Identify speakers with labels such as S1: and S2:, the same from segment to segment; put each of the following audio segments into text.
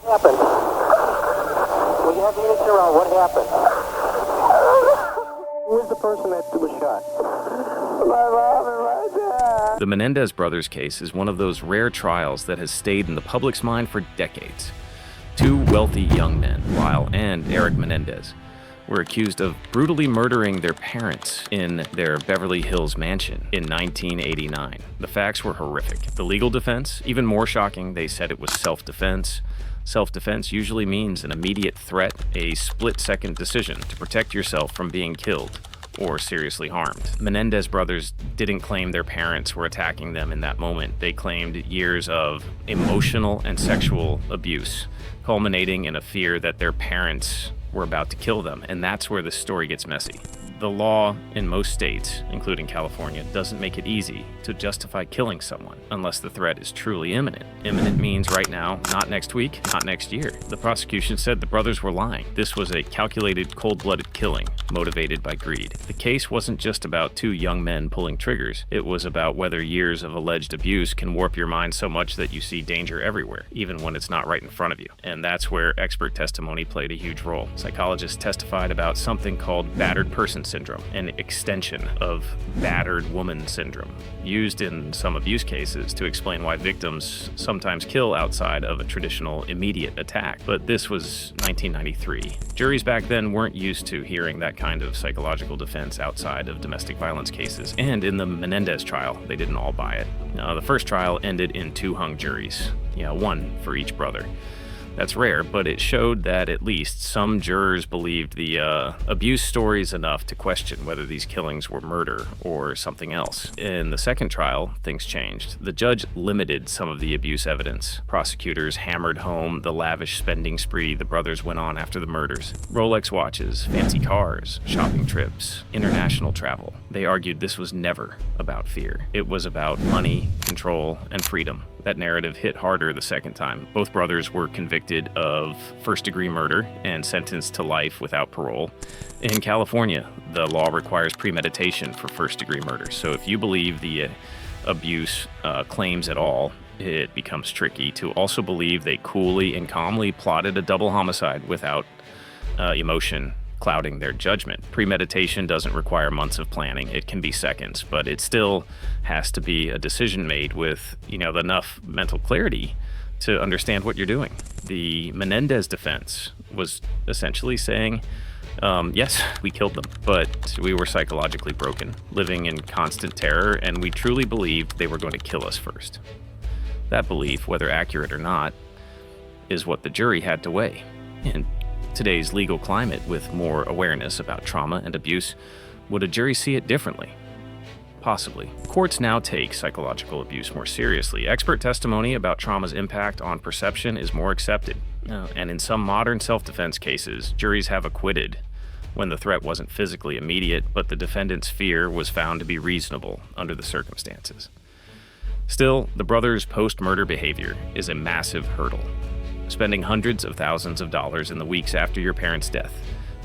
S1: happened? When you have units around, what happened? Who is the person that was shot? My mom and my dad.
S2: The Menendez Brothers case is one of those rare trials that has stayed in the public's mind for decades. Two wealthy young men, Lyle and Eric Menendez, were accused of brutally murdering their parents in their Beverly Hills mansion in 1989. The facts were horrific. The legal defense, even more shocking, they said it was self-defense. Self-defense usually means an immediate threat, a split-second decision to protect yourself from being killed or seriously harmed. Menendez brothers didn't claim their parents were attacking them in that moment. They claimed years of emotional and sexual abuse, culminating in a fear that their parents were about to kill them, and that's where the story gets messy. The law in most states, including California, doesn't make it easy to justify killing someone unless the threat is truly imminent. Imminent means right now, not next week, not next year. The prosecution said the brothers were lying. This was a calculated, cold-blooded killing motivated by greed. The case wasn't just about two young men pulling triggers. It was about whether years of alleged abuse can warp your mind so much that you see danger everywhere, even when it's not right in front of you. And that's where expert testimony played a huge role. Psychologists testified about something called battered person syndrome, an extension of battered woman syndrome, used in some abuse cases to explain why victims sometimes kill outside of a traditional immediate attack. But this was 1993. Juries back then weren't used to hearing that kind of psychological defense outside of domestic violence cases. And in the Menendez trial, they didn't all buy it. The first trial ended in 2 hung juries, one for each brother. That's rare, but it showed that at least some jurors believed the abuse stories enough to question whether these killings were murder or something else. In the second trial, things changed. The judge limited some of the abuse evidence. Prosecutors hammered home the lavish spending spree the brothers went on after the murders. Rolex watches, fancy cars, shopping trips, international travel. They argued this was never about fear. It was about money, control, and freedom. That narrative hit harder the second time. Both brothers were convicted of first-degree murder and sentenced to life without parole. In California, the law requires premeditation for first-degree murder. So if you believe the abuse claims at all, it becomes tricky to also believe they coolly and calmly plotted a double homicide without emotion clouding their judgment. Premeditation doesn't require months of planning. It can be seconds, but it still has to be a decision made with, enough mental clarity to understand what you're doing. The Menendez defense was essentially saying, yes, we killed them, but we were psychologically broken, living in constant terror, and we truly believed they were going to kill us first. That belief, whether accurate or not, is what the jury had to weigh. In today's legal climate, with more awareness about trauma and abuse, would a jury see it differently? Possibly. Courts now take psychological abuse more seriously. Expert testimony about trauma's impact on perception is more accepted. And in some modern self-defense cases, juries have acquitted when the threat wasn't physically immediate, but the defendant's fear was found to be reasonable under the circumstances. Still, the brothers' post-murder behavior is a massive hurdle. Spending hundreds of thousands of dollars in the weeks after your parents' death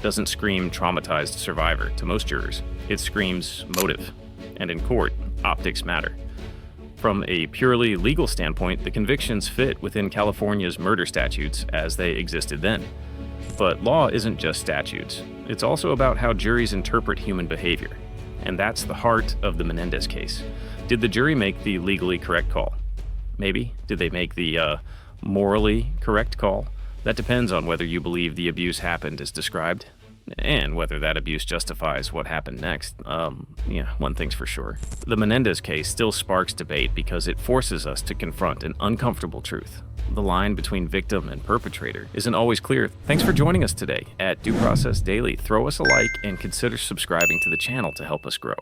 S2: doesn't scream traumatized survivor to most jurors. It screams motive. And in court, optics matter. From a purely legal standpoint, the convictions fit within California's murder statutes as they existed then. But law isn't just statutes. It's also about how juries interpret human behavior. And that's the heart of the Menendez case. Did the jury make the legally correct call? Maybe. Did they make the morally correct call? That depends on whether you believe the abuse happened as described, and whether that abuse justifies what happened next. One thing's for sure. The Menendez case still sparks debate because it forces us to confront an uncomfortable truth. The line between victim and perpetrator isn't always clear. Thanks for joining us today at Due Process Daily. Throw us a like and consider subscribing to the channel to help us grow.